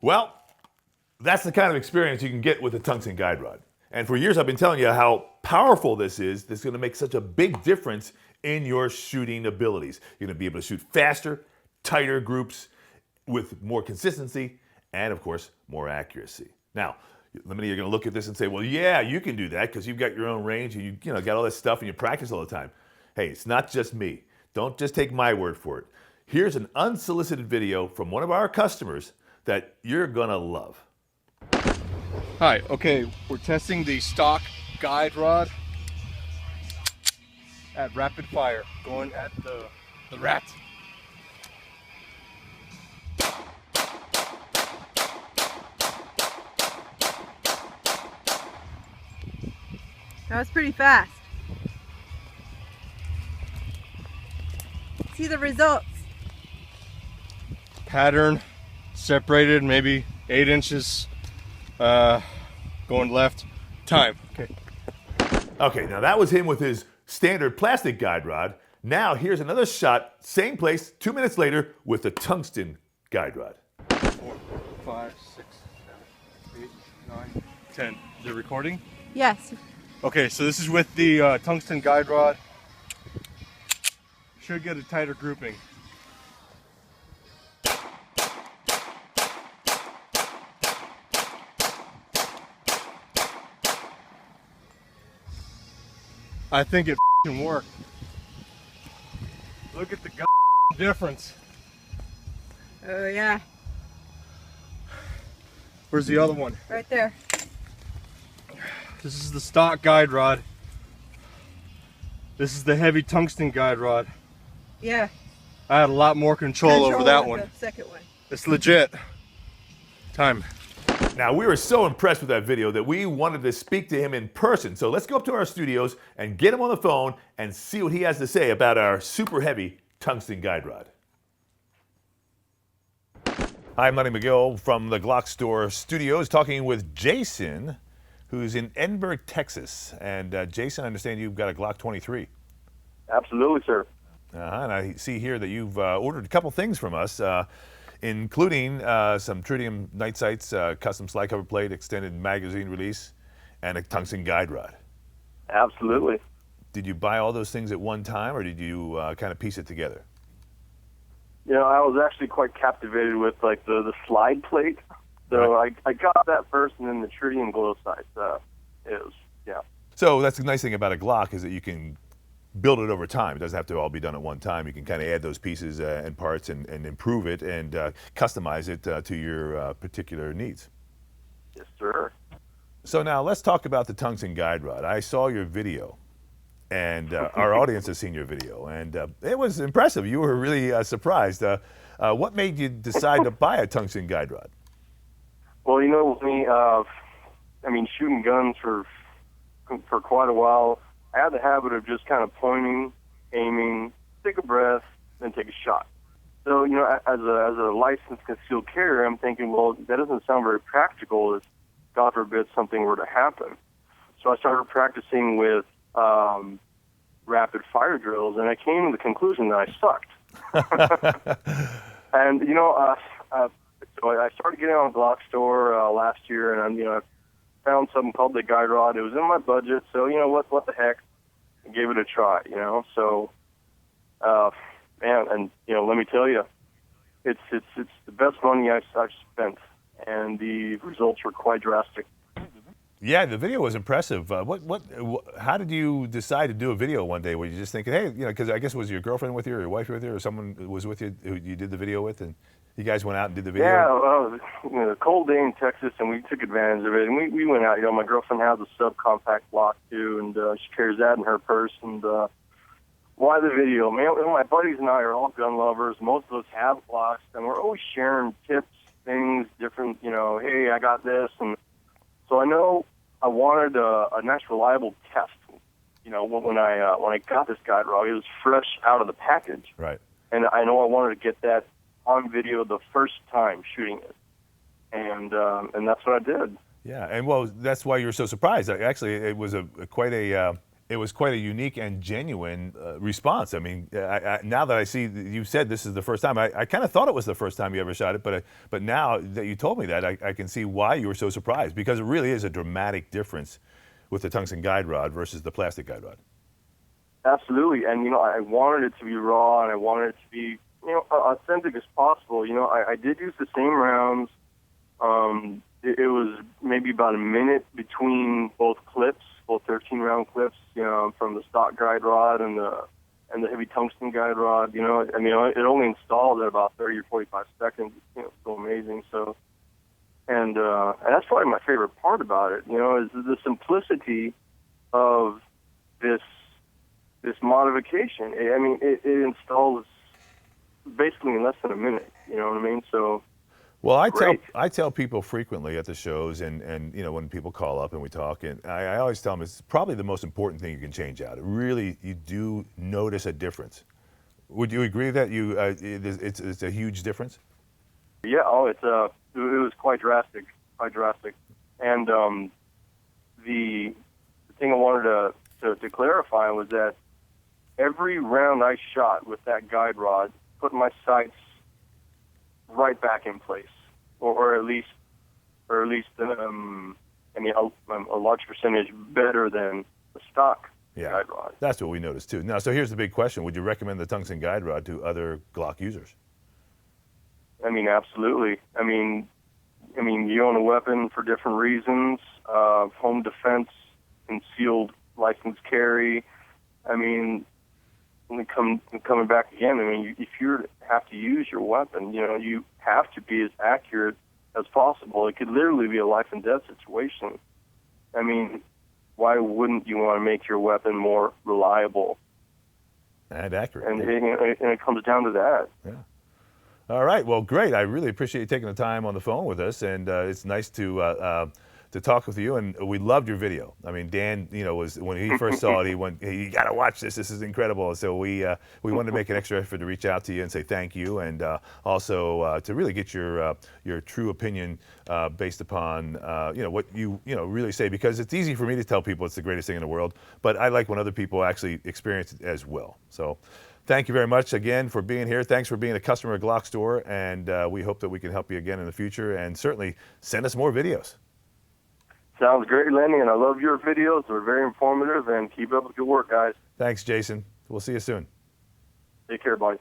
Well, that's the kind of experience you can get with the Tungsten Guide Rod. And for years I've been telling you how powerful this is. This is going to make such a big difference in your shooting abilities. You're going to be able to shoot faster, tighter groups with more consistency, and of course, more accuracy. Now, many of you are going to look at this and say, well, yeah, you can do that because you've got your own range and you got all this stuff and you practice all the time. Hey, it's not just me. Don't just take my word for it. Here's an unsolicited video from one of our customers that you're going to love. Hi, okay, we're testing the stock guide rod at rapid fire, going at the rat. That was pretty fast. See the results. Pattern separated, maybe 8 inches. Going left. Time. Okay. Okay, now that was him with his standard plastic guide rod. Now here's another shot, same place, 2 minutes later with the tungsten guide rod. 4, 5, 6, 7, 8, 9, 10. Is it recording? Yes. Okay, so this is with the tungsten guide rod. Should get a tighter grouping. I think it f***ing worked. Look at the difference. Oh yeah. Where's the other one? Right there. This is the stock guide rod. This is the heavy tungsten guide rod. Yeah. I had a lot more control over that one. The second one. It's legit. Time. Now, we were so impressed with that video that we wanted to speak to him in person. So let's go up to our studios and get him on the phone and see what he has to say about our super heavy tungsten guide rod. Hi, I'm Lenny McGill from the GlockStore studios talking with Jason, who's in Edinburgh, Texas. And Jason, I understand you've got a Glock 23. Absolutely, sir. And I see here that you've ordered a couple things from us, including some tritium night sights, custom slide cover plate, extended magazine release, and a tungsten guide rod. Absolutely. Did you buy all those things at one time, or did you kind of piece it together? You know, I was actually quite captivated with like the slide plate. So right. I got that first, and then the tritium glow sights. Yeah. So that's the nice thing about a Glock is that you can build it over time. It doesn't have to all be done at one time. You can kind of add those pieces and parts and improve it and customize it to your particular needs. Yes, sir. So now let's talk about the tungsten guide rod. I saw your video, and our audience has seen your video, and it was impressive. You were really surprised. What made you decide to buy a tungsten guide rod? Well, you know, with me, I mean, shooting guns for quite a while, I had the habit of just kind of pointing, aiming, take a breath, then take a shot. So, you know, as a licensed concealed carrier, I'm thinking, well, that doesn't sound very practical if, God forbid, something were to happen. So I started practicing with rapid fire drills, and I came to the conclusion that I sucked. And, you know, so I started getting on GlockStore last year, and I found something called the guide rod. It was in my budget, so you know what the heck, I gave it a try. You know, so man, and you know, let me tell you, it's the best money I've spent, and the results were quite drastic. Yeah, the video was impressive. How did you decide to do a video one day? Were you just thinking, hey, you know, because I guess was your girlfriend with you, or your wife with you, or someone was with you who you did the video with, and you guys went out and did the video? Yeah, you know, a cold day in Texas, and we took advantage of it. And we went out. You know, my girlfriend has a subcompact block too, and she carries that in her purse. And why the video? Man, my buddies and I are all gun lovers. Most of us have blocks, and we're always sharing tips, things, different. You know, hey, I got this, and so I know I wanted a nice, reliable test. You know, when I got this guide rod, it was fresh out of the package. Right. And I know I wanted to get that on video the first time shooting it, and that's what I did. Yeah, and well, that's why you were so surprised. Actually, it was quite a it was quite a unique and genuine response. I mean, now that I see that you said this is the first time, I kind of thought it was the first time you ever shot it, but now that you told me that, I can see why you were so surprised, because it really is a dramatic difference with the tungsten guide rod versus the plastic guide rod. Absolutely, and you know, I wanted it to be raw, and I wanted it to be, you know, authentic as possible. You know, I did use the same rounds. It was maybe about a minute between both clips, both 13-round clips, you know, from the stock guide rod and the heavy tungsten guide rod. You know, I mean, it only installed at about 30 or 45 seconds. You know, so amazing. So, and that's probably my favorite part about it. You know, is the simplicity of this modification. I mean, it installs basically in less than a minute. You know what I mean? So. Well, Great. I tell people frequently at the shows, and you know, when people call up and we talk, and I always tell them it's probably the most important thing you can change out. It really, you do notice a difference. Would you agree that it's a huge difference? Yeah. Oh, it was quite drastic, And the thing I wanted to clarify was that every round I shot with that guide rod put my sights right back in place, or at least, I mean, a large percentage better than the stock guide rod. That's what we noticed too. Now, so here's the big question: would you recommend the tungsten guide rod to other Glock users? I mean, absolutely. I mean, you own a weapon for different reasons: home defense, concealed licensed carry. I mean, coming back again, I mean, if you have to use your weapon, you know, you have to be as accurate as possible. It could literally be a life and death situation. I mean, why wouldn't you want to make your weapon more reliable and accurate? And it comes down to that. Yeah. All right. Well, great. I really appreciate you taking the time on the phone with us, and it's nice to talk with you, and we loved your video. I mean, Dan, you know, was when he first saw it, he went, "Hey, you got to watch this. This is incredible." So we wanted to make an extra effort to reach out to you and say thank you, and also to really get your true opinion based upon you know, what you know, really say, because it's easy for me to tell people it's the greatest thing in the world, but I like when other people actually experience it as well. So thank you very much again for being here. Thanks for being a customer at GlockStore, and we hope that we can help you again in the future, and certainly send us more videos. Sounds great, Lenny, and I love your videos. They're very informative, and keep up with your work, guys. Thanks, Jason. We'll see you soon. Take care, buddy.